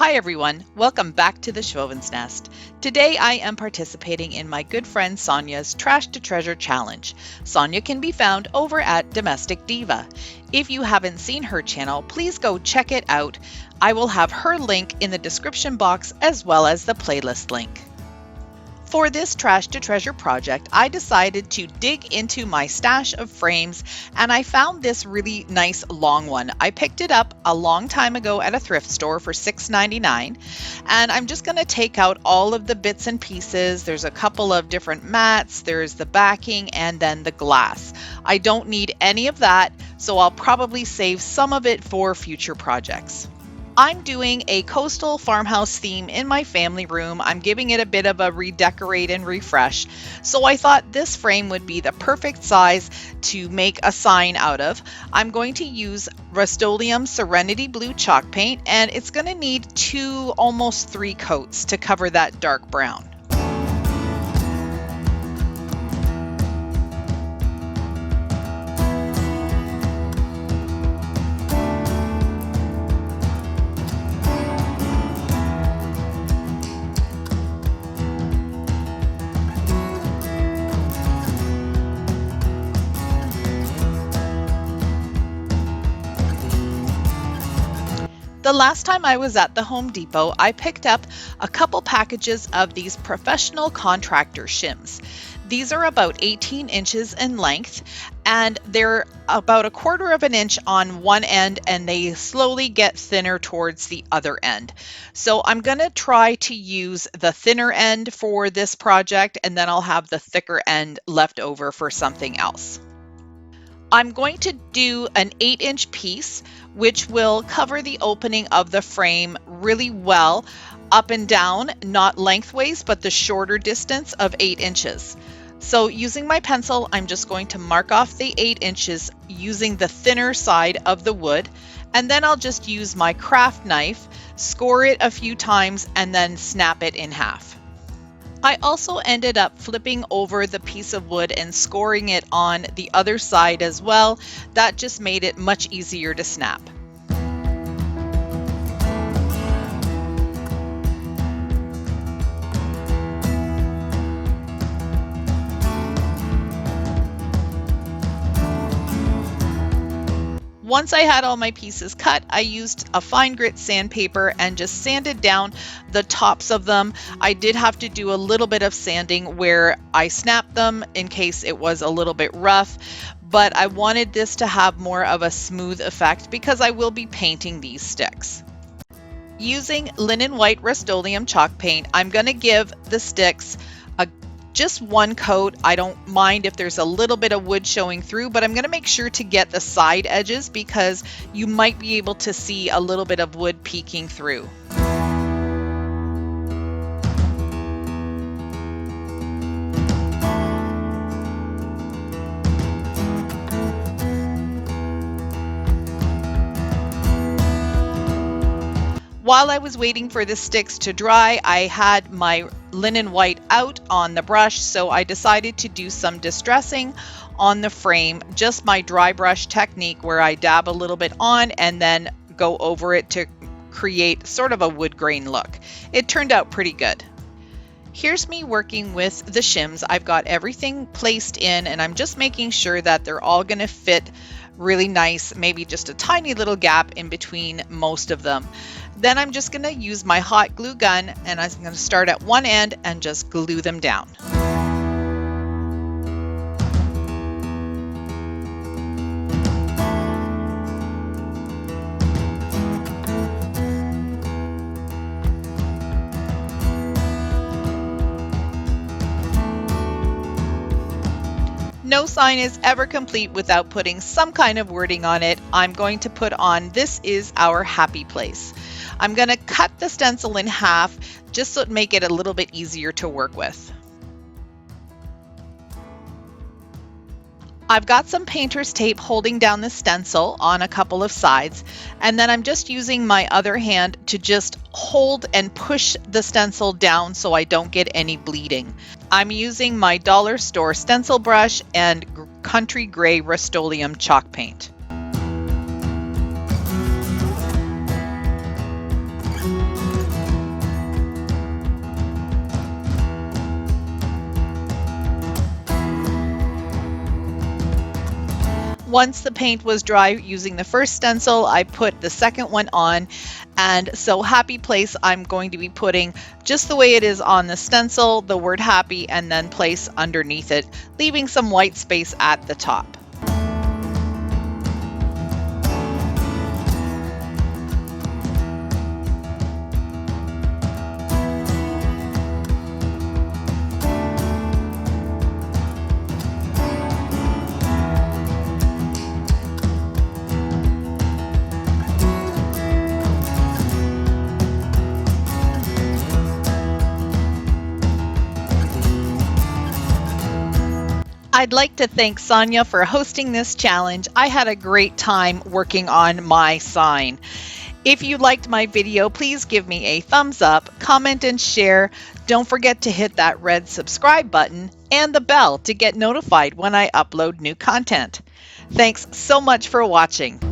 Hi everyone, welcome back to the Schwowin's Nest. Today I am participating in my good friend Sonja's Trash to Treasure Challenge. Sonja can be found over at Domestic Diva. If you haven't seen her channel, please go check it out. I will have her link in the description box as well as the playlist link. For this Trash to Treasure project, I decided to dig into my stash of frames and I found this really nice long one. I picked it up a long time ago at a thrift store for $6.99 and I'm just going to take out all of the bits and pieces. There's a couple of different mats, there's the backing and then the glass. I don't need any of that, so I'll probably save some of it for future projects. I'm doing a coastal farmhouse theme in my family room. I'm giving it a bit of a redecorate and refresh. So I thought this frame would be the perfect size to make a sign out of. I'm going to use Rust-Oleum Serenity Blue chalk paint, and it's going to need 2, almost 3 coats to cover that dark brown. The last time I was at the Home Depot, I picked up a couple packages of these professional contractor shims. These are about 18 inches in length and they're about 1/4 of an inch on one end and they slowly get thinner towards the other end. So I'm going to try to use the thinner end for this project and then I'll have the thicker end left over for something else. I'm going to do an 8-inch piece, which will cover the opening of the frame really well, up and down, not lengthways, but the shorter distance of 8 inches. So using my pencil, I'm just going to mark off the 8 inches using the thinner side of the wood, and then I'll just use my craft knife, score it a few times, and then snap it in half. I also ended up flipping over the piece of wood and scoring it on the other side as well. That just made it much easier to snap. Once I had all my pieces cut, I used a fine grit sandpaper and just sanded down the tops of them. I did have to do a little bit of sanding where I snapped them in case it was a little bit rough, but I wanted this to have more of a smooth effect because I will be painting these sticks. Using linen white Rust-Oleum chalk paint, I'm going to give the sticks just 1 coat. I don't mind if there's a little bit of wood showing through, but I'm going to make sure to get the side edges because you might be able to see a little bit of wood peeking through. While I was waiting for the sticks to dry, I had my linen white out on the brush, so I decided to do some distressing on the frame, just my dry brush technique where I dab a little bit on and then go over it to create sort of a wood grain look. It turned out pretty good. Here's me working with the shims. I've got everything placed in and I'm just making sure that they're all going to fit really nice, maybe just a tiny little gap in between most of them. Then I'm just going to use my hot glue gun and I'm going to start at one end and just glue them down. No sign is ever complete without putting some kind of wording on it. I'm going to put on "This is our happy place." I'm going to cut the stencil in half just to make it a little bit easier to work with. I've got some painter's tape holding down the stencil on a couple of sides, and then I'm just using my other hand to just hold and push the stencil down so I don't get any bleeding. I'm using my dollar store stencil brush and country gray Rust-Oleum chalk paint. Once the paint was dry using the first stencil, I put the second one on. And so happy place, I'm going to be putting just the way it is on the stencil, the word happy, and then place underneath it, leaving some white space at the top. I'd like to thank Sonja for hosting this challenge. I had a great time working on my sign. If you liked my video, please give me a thumbs up, comment and share. Don't forget to hit that red subscribe button and the bell to get notified when I upload new content. Thanks so much for watching.